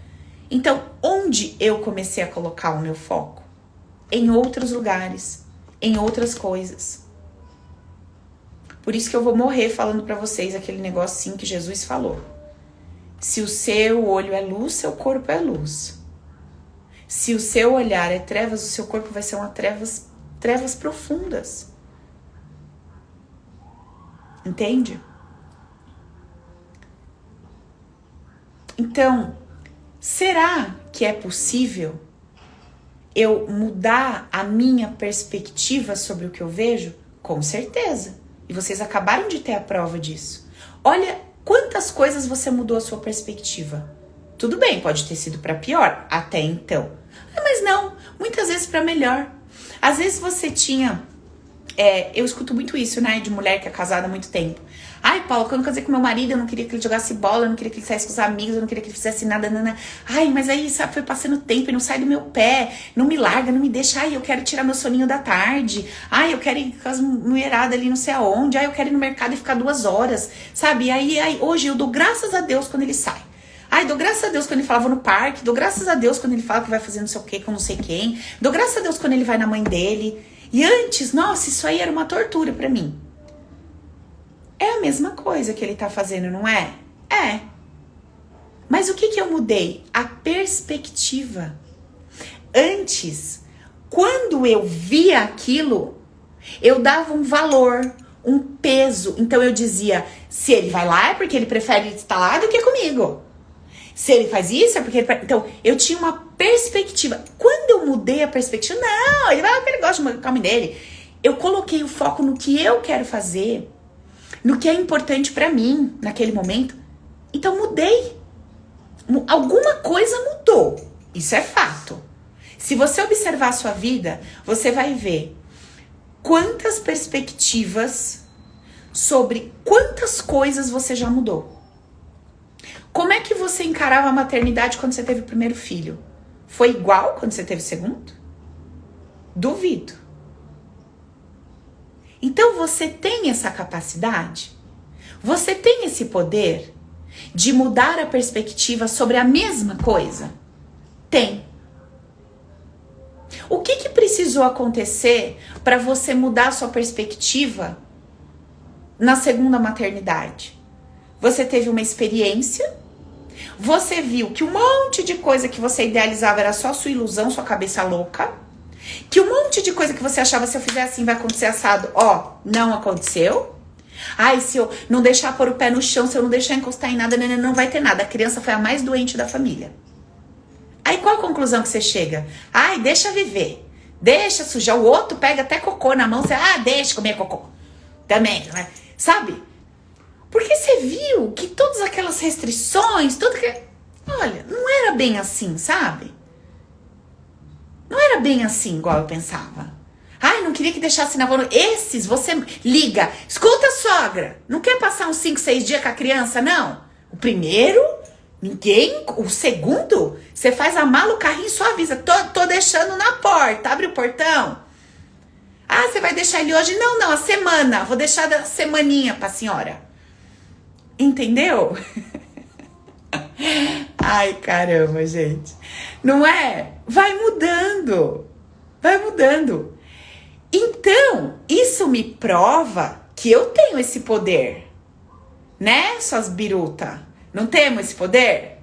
Então, onde eu comecei a colocar o meu foco? Em outros lugares, em outras coisas. Por isso que eu vou morrer falando pra vocês aquele negocinho que Jesus falou. Se o seu olho é luz, seu corpo é luz. Se o seu olhar é trevas, o seu corpo vai ser uma trevas profundas. Entende? Então, será que é possível eu mudar a minha perspectiva sobre o que eu vejo? Com certeza. E vocês acabaram de ter a prova disso. Olha quantas coisas você mudou a sua perspectiva. Tudo bem, pode ter sido para pior até então. Mas não, muitas vezes para melhor. Às vezes você tinha eu escuto muito isso, né, de mulher que é casada há muito tempo. Ai, Paula, quando eu casei com meu marido, eu não queria que ele jogasse bola, eu não queria que ele saísse com os amigos, eu não queria que ele fizesse nada, nada. Ai, mas aí, sabe, foi passando o tempo e não sai do meu pé, não me larga, não me deixa. Ai, eu quero tirar meu soninho da tarde. Ai, eu quero ir com as mulheradas ali não sei aonde. Ai, eu quero ir no mercado e ficar 2 horas, sabe? E aí, hoje eu dou graças a Deus quando ele sai. Ai, dou graças a Deus quando ele fala vou no parque, dou graças a Deus quando ele fala que vai fazer não sei o que com não sei quem, dou graças a Deus quando ele vai na mãe dele. E antes, nossa, isso aí era uma tortura pra mim. É a mesma coisa que ele tá fazendo, não é? É. Mas o que eu mudei? A perspectiva. Antes, quando eu via aquilo, eu dava um valor, um peso. Então eu dizia, se ele vai lá é porque ele prefere estar lá do que comigo. Se ele faz isso é porque ele... Então, eu tinha uma perspectiva. Quando eu mudei a perspectiva, não, ele vai lá porque ele gosta de calma dele. Eu coloquei o foco no que eu quero fazer, no que é importante pra mim naquele momento. Então, mudei. Alguma coisa mudou. Isso é fato. Se você observar a sua vida, você vai ver quantas perspectivas sobre quantas coisas você já mudou. Como é que você encarava a maternidade quando você teve o primeiro filho? Foi igual quando você teve o segundo? Duvido. Então você tem essa capacidade? Você tem esse poder de mudar a perspectiva sobre a mesma coisa? Tem. O que precisou acontecer para você mudar a sua perspectiva na segunda maternidade? Você teve uma experiência, você viu que um monte de coisa que você idealizava era só sua ilusão, sua cabeça louca, que um monte de coisa que você achava, se eu fizer assim vai acontecer assado, não aconteceu. Ai, se eu não deixar pôr o pé no chão, se eu não deixar encostar em nada, não vai ter nada. A criança foi a mais doente da família. Aí qual a conclusão que você chega? Ai, deixa viver. Deixa sujar. O outro pega até cocô na mão. Você, deixa comer cocô. Também, sabe? Porque você viu que todas aquelas restrições, tudo que... Olha, não era bem assim, sabe? Não era bem assim, igual eu pensava. Ai, não queria que deixasse na mão. Esses, você liga. Escuta, sogra. Não quer passar uns 5, 6 dias com a criança, não? O primeiro, ninguém. O segundo, você faz a mala, o carrinho só avisa. Tô deixando na porta. Abre o portão. Ah, você vai deixar ele hoje? Não, a semana. Vou deixar da semaninha pra senhora. Entendeu? Ai, caramba, gente. Não é? Vai mudando. Vai mudando. Então, isso me prova que eu tenho esse poder. Né, suas biruta? Não temos esse poder?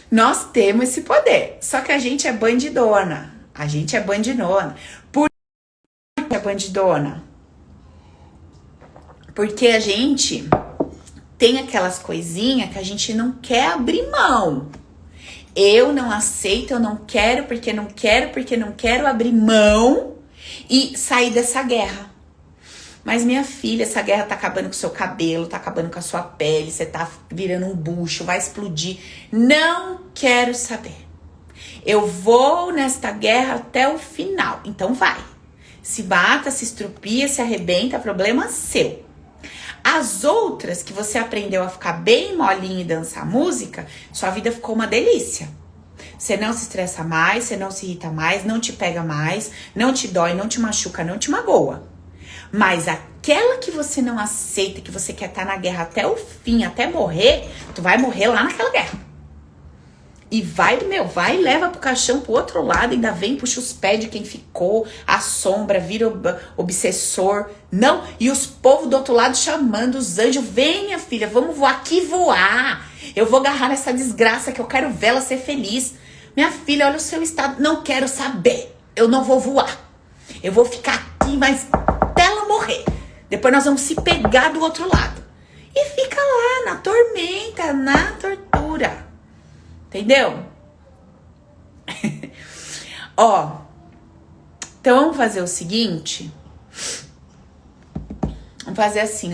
Nós temos esse poder. Só que a gente é bandidona. A gente é bandidona. Por que é bandidona? Porque a gente tem aquelas coisinhas que a gente não quer abrir mão. Eu não aceito, eu não quero, porque não quero abrir mão e sair dessa guerra. Mas minha filha, essa guerra tá acabando com o seu cabelo, tá acabando com a sua pele, você tá virando um bucho, vai explodir. Não quero saber. Eu vou nesta guerra até o final. Então vai. Se bata, se estrupia, se arrebenta, problema seu. As outras que você aprendeu a ficar bem molinho e dançar música, sua vida ficou uma delícia. Você não se estressa mais, você não se irrita mais, não te pega mais, não te dói, não te machuca, não te magoa. Mas aquela que você não aceita, que você quer estar na guerra até o fim, até morrer, tu vai morrer lá naquela guerra. E vai e leva pro caixão pro outro lado, ainda vem, puxa os pés de quem ficou, assombra, vira obsessor. Não, e os povos do outro lado chamando os anjos, venha filha, vamos voar aqui voar. Eu vou agarrar nessa desgraça que eu quero vê-la ser feliz. Minha filha, olha o seu estado, não quero saber, eu não vou voar. Eu vou ficar aqui, mas até ela morrer. Depois nós vamos se pegar do outro lado. E fica lá, na tormenta, na tortura. Entendeu? Então vamos fazer o seguinte. Vamos fazer assim,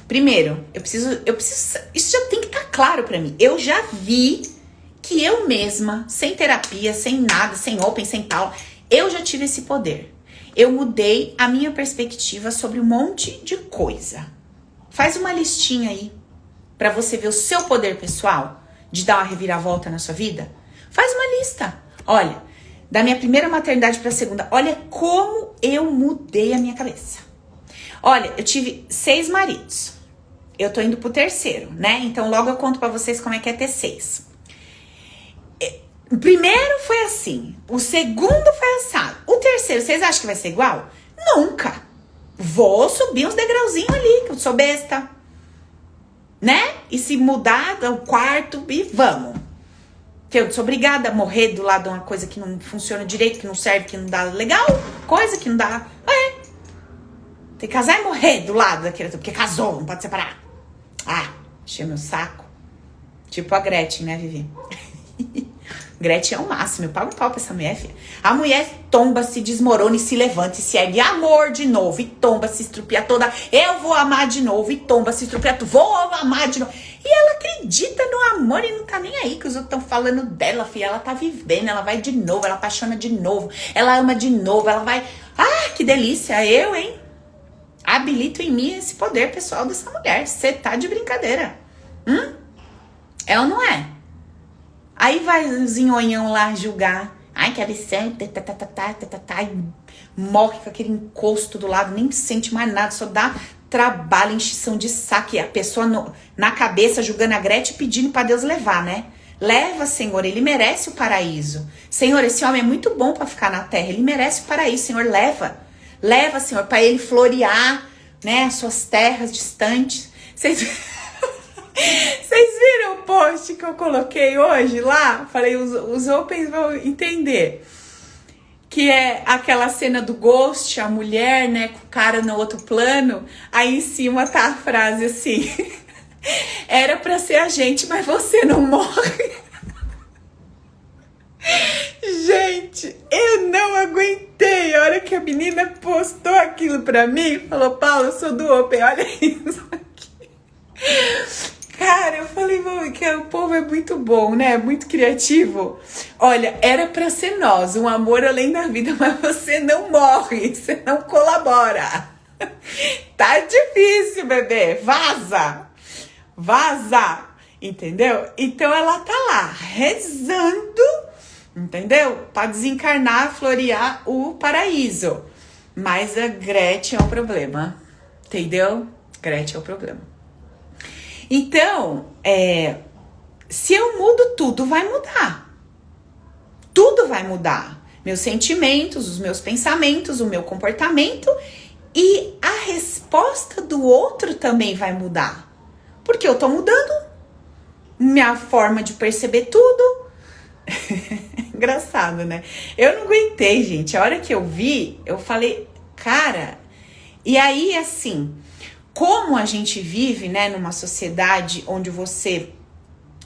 Primeiro, eu preciso, isso já tem que estar claro pra mim. Eu já vi que eu mesma, sem terapia, sem nada, sem open, sem tal, eu já tive esse poder. eu mudei a minha perspectiva sobre um monte de coisa. Faz uma listinha aí para você ver o seu poder pessoal de dar uma reviravolta na sua vida. Faz uma lista. Olha, da minha primeira maternidade para a segunda, olha como eu mudei a minha cabeça. Olha, eu tive 6 maridos. Eu tô indo pro terceiro, né? Então logo eu conto para vocês como é que é ter 6. O primeiro foi assim, o segundo foi assado. O terceiro, vocês acham que vai ser igual? Nunca. Vou subir uns degrauzinhos ali, que eu sou besta. Né? E se mudar o quarto e vamos. Que eu sou obrigada a morrer do lado de uma coisa que não funciona direito, que não serve, que não dá legal. Coisa que não dá... Tem que casar e morrer do lado daquele... Porque casou, não pode separar. Encheu meu saco. Tipo a Gretchen, né, Vivi? Gretchen é o máximo, eu pago um pau pra essa mulher, filha. A mulher tomba, se desmorona e se levanta e se ergue. Amor de novo, e tomba, se estrupia toda. Eu vou amar de novo, e tomba, se estrupia tudo. Vou amar de novo. E ela acredita no amor e não tá nem aí que os outros estão falando dela, filha. Ela tá vivendo, ela vai de novo, ela apaixona de novo. Ela ama de novo, ela vai... que delícia, eu, hein? Habilito em mim esse poder pessoal dessa mulher. Você tá de brincadeira. É ou não é? Aí vai o zinhonhão lá julgar. Ai, que absurdo. E morre com aquele encosto do lado. Nem sente mais nada. Só dá trabalho, enchição de saco. E a pessoa na cabeça julgando a Gretchen pedindo pra Deus levar, né? Leva, Senhor. Ele merece o paraíso. Senhor, esse homem é muito bom pra ficar na terra. Ele merece o paraíso. Senhor, leva. Leva, Senhor, pra ele florear, né? As suas terras distantes. Vocês viram o post que eu coloquei hoje lá? Falei, os opens vão entender. Que é aquela cena do Ghost, a mulher, né, com o cara no outro plano. Aí em cima tá a frase assim: era pra ser a gente, mas você não morre. Gente, eu não aguentei. A hora que a menina postou aquilo pra mim, falou: Paula, eu sou do Open, olha isso aqui. Cara, eu falei, que o povo é muito bom, né? Muito criativo. Olha, era pra ser nós, um amor além da vida, mas você não morre, você não colabora. Tá difícil, bebê. Vaza. Vaza. Entendeu? Então ela tá lá, rezando, entendeu? Pra desencarnar, florear o paraíso. Mas a Gretchen é o problema. Entendeu? Gretchen é o problema. Então, se eu mudo, tudo vai mudar. Tudo vai mudar. Meus sentimentos, os meus pensamentos, o meu comportamento e a resposta do outro também vai mudar. Porque eu tô mudando minha forma de perceber tudo. Engraçado, né? Eu não aguentei, gente. A hora que eu vi, eu falei, cara... E aí, assim... Como a gente vive, né, numa sociedade onde você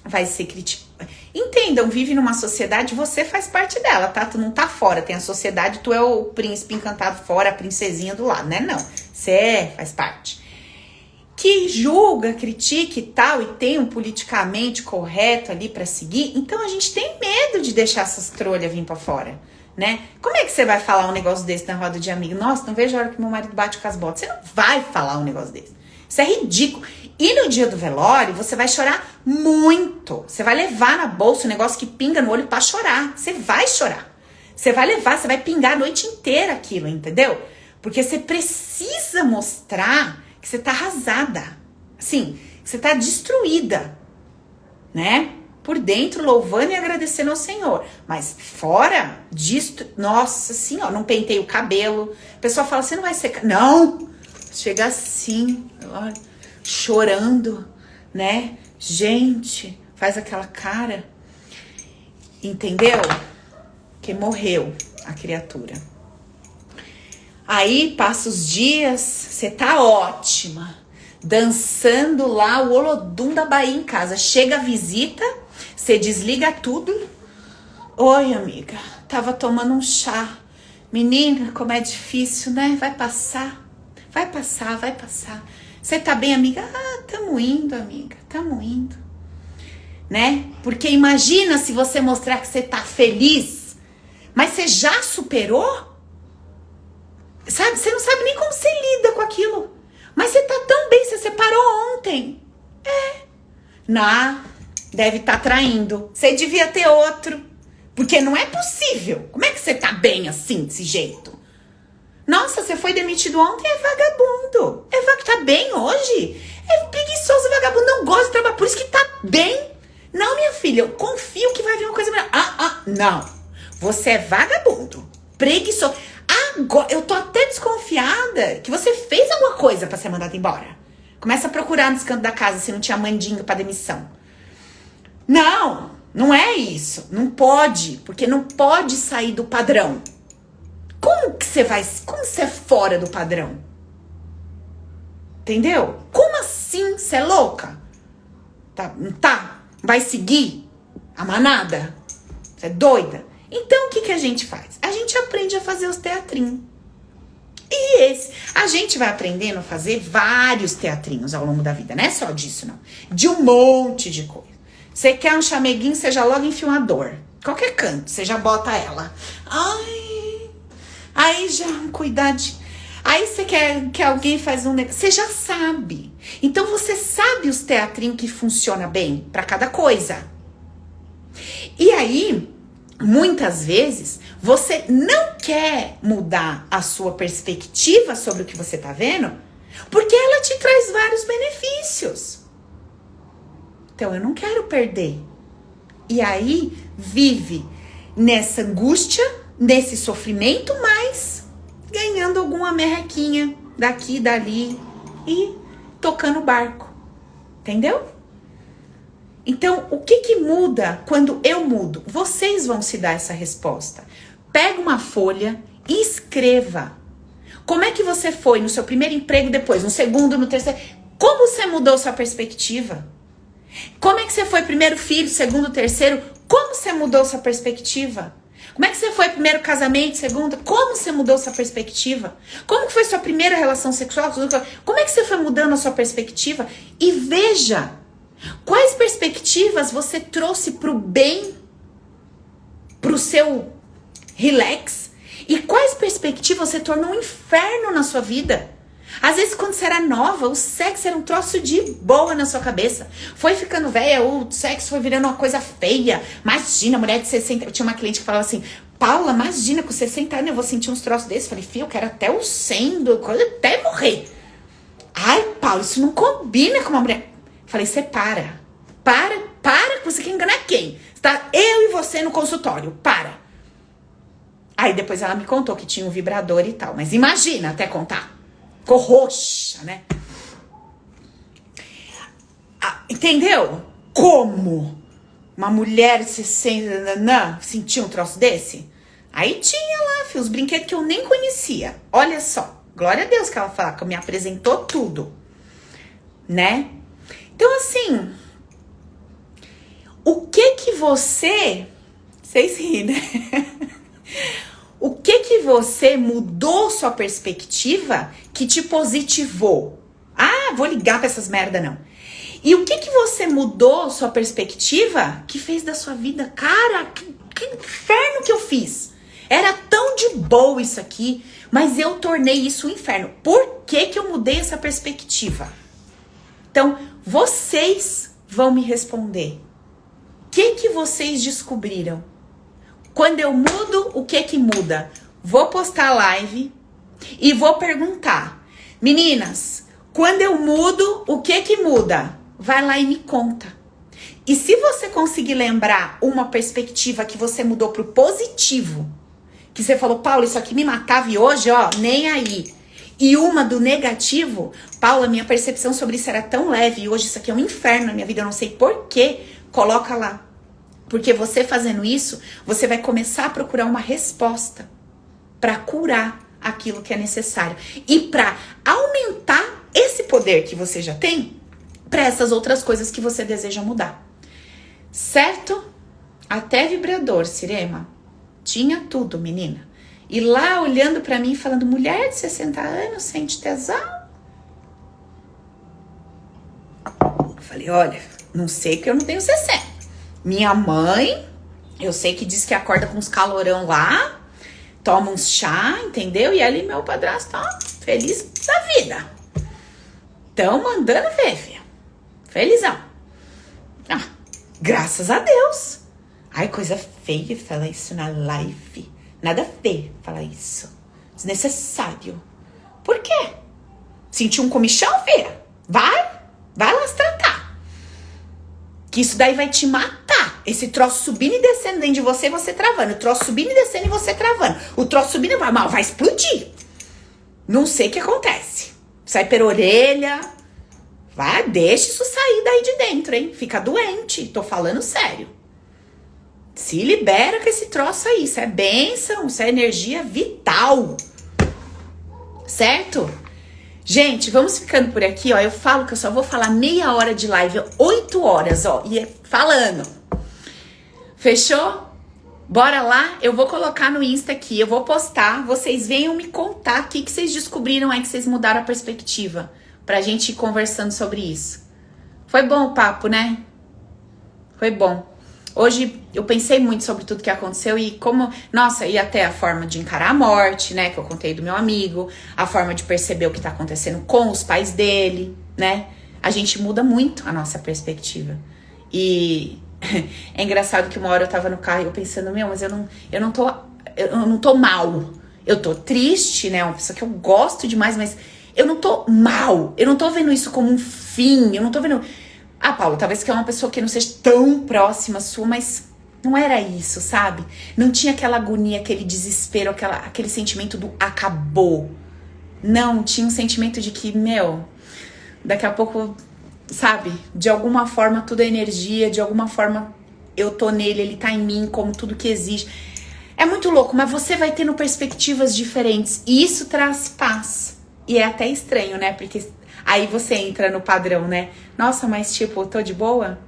vai ser criticado. Entendam, vive numa sociedade, você faz parte dela, tá? Tu não tá fora, tem a sociedade, tu é o príncipe encantado fora, a princesinha do lado, né? Não, você faz parte. Que julga, critica e tal, e tem um politicamente correto ali pra seguir, então a gente tem medo de deixar essas trolhas vir pra fora, né? Como é que você vai falar um negócio desse na roda de amigo? Nossa, não vejo a hora que meu marido bate com as botas. Você não vai falar um negócio desse. Isso é ridículo. E no dia do velório, você vai chorar muito. Você vai levar na bolsa um negócio que pinga no olho pra chorar. Você vai chorar. Você vai levar, você vai pingar a noite inteira aquilo, entendeu? Porque você precisa mostrar que você tá arrasada. Assim, que você tá destruída, né? Por dentro, louvando e agradecendo ao Senhor. Mas fora disso, nossa senhora, não pentei o cabelo. A pessoa fala, você não vai secar. Não! Chega assim, olha, chorando, né? Gente, faz aquela cara. Entendeu? Que morreu a criatura. Aí, passa os dias, você tá ótima. Dançando lá o Olodum da Bahia em casa. Chega a visita... Você desliga tudo. Oi, amiga. Tava tomando um chá. Menina, como é difícil, né? Vai passar. Vai passar, vai passar. Você tá bem, amiga? Tamo indo, amiga. Tamo indo. Né? Porque imagina se você mostrar que você tá feliz. Mas você já superou? sabe? Você não sabe nem como você lida com aquilo. Mas você tá tão bem, você separou ontem. Deve estar traindo. Você devia ter outro. Porque não é possível. Como é que você tá bem assim, desse jeito? Nossa, você foi demitido ontem, é vagabundo. Tá bem hoje? É preguiçoso, vagabundo, não gosta de trabalhar, por isso que tá bem. Não, minha filha, eu confio que vai vir uma coisa melhor. Não. Você é vagabundo, preguiçoso. Agora, eu tô até desconfiada que você fez alguma coisa pra ser mandado embora. Começa a procurar nos cantos da casa se não tinha mandinga pra demissão. Não é isso. Não pode, porque não pode sair do padrão. Como você é fora do padrão? Entendeu? Como assim? Você é louca? Tá? Vai seguir a manada? Você é doida? Então, o que a gente faz? A gente aprende a fazer os teatrinhos. A gente vai aprendendo a fazer vários teatrinhos ao longo da vida. Não é só disso, não. De um monte de coisa. Você quer um chameguinho, você já logo enfia uma dor. Qualquer canto, você já bota ela. Aí já cuidado. Aí você quer que alguém faz um negócio. Você já sabe. Então você sabe os teatrinhos que funciona bem para cada coisa. E aí, muitas vezes, você não quer mudar a sua perspectiva sobre o que você tá vendo, porque ela te traz vários benefícios. Então eu não quero perder. E aí, vive nessa angústia, nesse sofrimento, mas ganhando alguma merrequinha daqui, dali e tocando o barco. Entendeu? Então, o que muda quando eu mudo? Vocês vão se dar essa resposta. Pega uma folha e escreva. Como é que você foi no seu primeiro emprego, depois no segundo, no terceiro? Como você mudou sua perspectiva? Como é que você foi primeiro filho, segundo, terceiro? Como você mudou sua perspectiva? Como é que você foi primeiro casamento, segundo? Como você mudou sua perspectiva? Como que foi sua primeira relação sexual? Como é que você foi mudando a sua perspectiva? E veja quais perspectivas você trouxe pro bem, pro seu relax, e quais perspectivas você tornou um inferno na sua vida. Às vezes, quando você era nova, o sexo era um troço de boa na sua cabeça. Foi ficando velha, o sexo foi virando uma coisa feia. Imagina, mulher de 60... Eu tinha uma cliente que falava assim, Paula, imagina, com 60 anos eu vou sentir uns troços desses. Falei, filho, eu quero até o 100, até morrer. Ai, Paula, isso não combina com uma mulher. Falei, você para, que você quer enganar quem? Está eu e você no consultório, para. Aí depois ela me contou que tinha um vibrador e tal, mas imagina até contar. Ficou roxa, né? Entendeu? Como uma mulher sentia um troço desse? Aí tinha lá, filho, os brinquedos que eu nem conhecia. Olha só, glória a Deus que ela falou, que me apresentou tudo, né? Então, assim, o que você... Vocês riem, né? O que você mudou sua perspectiva que te positivou? Vou ligar pra essas merda, não. E o que você mudou sua perspectiva que fez da sua vida? Cara, que inferno que eu fiz. Era tão de boa isso aqui, mas eu tornei isso um inferno. Por que eu mudei essa perspectiva? Então, vocês vão me responder. O que vocês descobriram? Quando eu mudo, o que muda? Vou postar a live e vou perguntar. Meninas, quando eu mudo, o que muda? Vai lá e me conta. E se você conseguir lembrar uma perspectiva que você mudou pro positivo, que você falou, Paula, isso aqui me matava e hoje, ó, nem aí. E uma do negativo, Paula, minha percepção sobre isso era tão leve e hoje isso aqui é um inferno na minha vida, eu não sei porquê, coloca lá. Porque você fazendo isso, você vai começar a procurar uma resposta para curar aquilo que é necessário. E para aumentar esse poder que você já tem para essas outras coisas que você deseja mudar. Certo? Até vibrador, Cirema. Tinha tudo, menina. E lá olhando para mim falando, mulher de 60 anos sente tesão? Eu falei, olha, não sei que eu não tenho 60. Minha mãe, eu sei que diz que acorda com uns calorão lá. toma um chá, entendeu? E ali meu padrasto tá feliz da vida. Tão mandando ver, filha. Felizão. Ah, graças a Deus. Ai, coisa feia falar isso na live. Nada a ver falar isso. Desnecessário. Por quê? Sentiu um comichão, filha? Vai lá se tratar. Que isso daí vai te matar. Esse troço subindo e descendo dentro de você e você travando. O troço subindo e descendo e você travando. O troço subindo e vai explodir. Não sei o que acontece. Sai pela orelha. Vai, deixa isso sair daí de dentro, hein? Fica doente. Tô falando sério. Se libera com esse troço aí. Isso é bênção. Isso é energia vital. Certo? Gente, vamos ficando por aqui, ó. Eu falo que eu só vou falar meia hora de live, 8 horas, ó. E é falando. Fechou? Bora lá? Eu vou colocar no Insta aqui, eu vou postar. Vocês venham me contar o que vocês descobriram aí, que vocês mudaram a perspectiva. Pra gente ir conversando sobre isso. Foi bom o papo, né? Foi bom. Hoje eu pensei muito sobre tudo que aconteceu e como... Nossa, e até a forma de encarar a morte, né? Que eu contei do meu amigo. A forma de perceber o que tá acontecendo com os pais dele, né? A gente muda muito a nossa perspectiva. E é engraçado que uma hora eu tava no carro e eu pensando... mas eu não tô mal. Eu tô triste, né? Uma pessoa que eu gosto demais, mas eu não tô mal. Eu não tô vendo isso como um fim. Eu não tô vendo... Ah, Paulo, talvez que é uma pessoa que não seja tão próxima sua, mas não era isso, sabe? Não tinha aquela agonia, aquele desespero, aquele sentimento do acabou. Não, tinha um sentimento de que, daqui a pouco, sabe? De alguma forma tudo é energia, de alguma forma eu tô nele, ele tá em mim, como tudo que existe. É muito louco, mas você vai tendo perspectivas diferentes e isso traz paz. E é até estranho, né? Porque... Aí você entra no padrão, né? Nossa, mas tipo, eu tô de boa?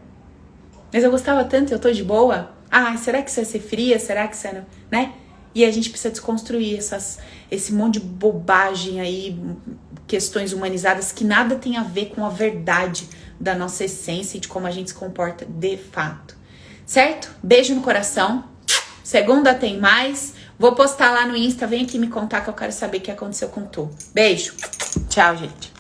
Mas eu gostava tanto, eu tô de boa? Ah, será que você vai ser fria? Será que você não... Né? E a gente precisa desconstruir esse monte de bobagem aí, questões humanizadas que nada tem a ver com a verdade da nossa essência e de como a gente se comporta de fato. Certo? Beijo no coração. Segunda tem mais. Vou postar lá no Insta. Vem aqui me contar que eu quero saber o que aconteceu com tu. Beijo. Tchau, gente.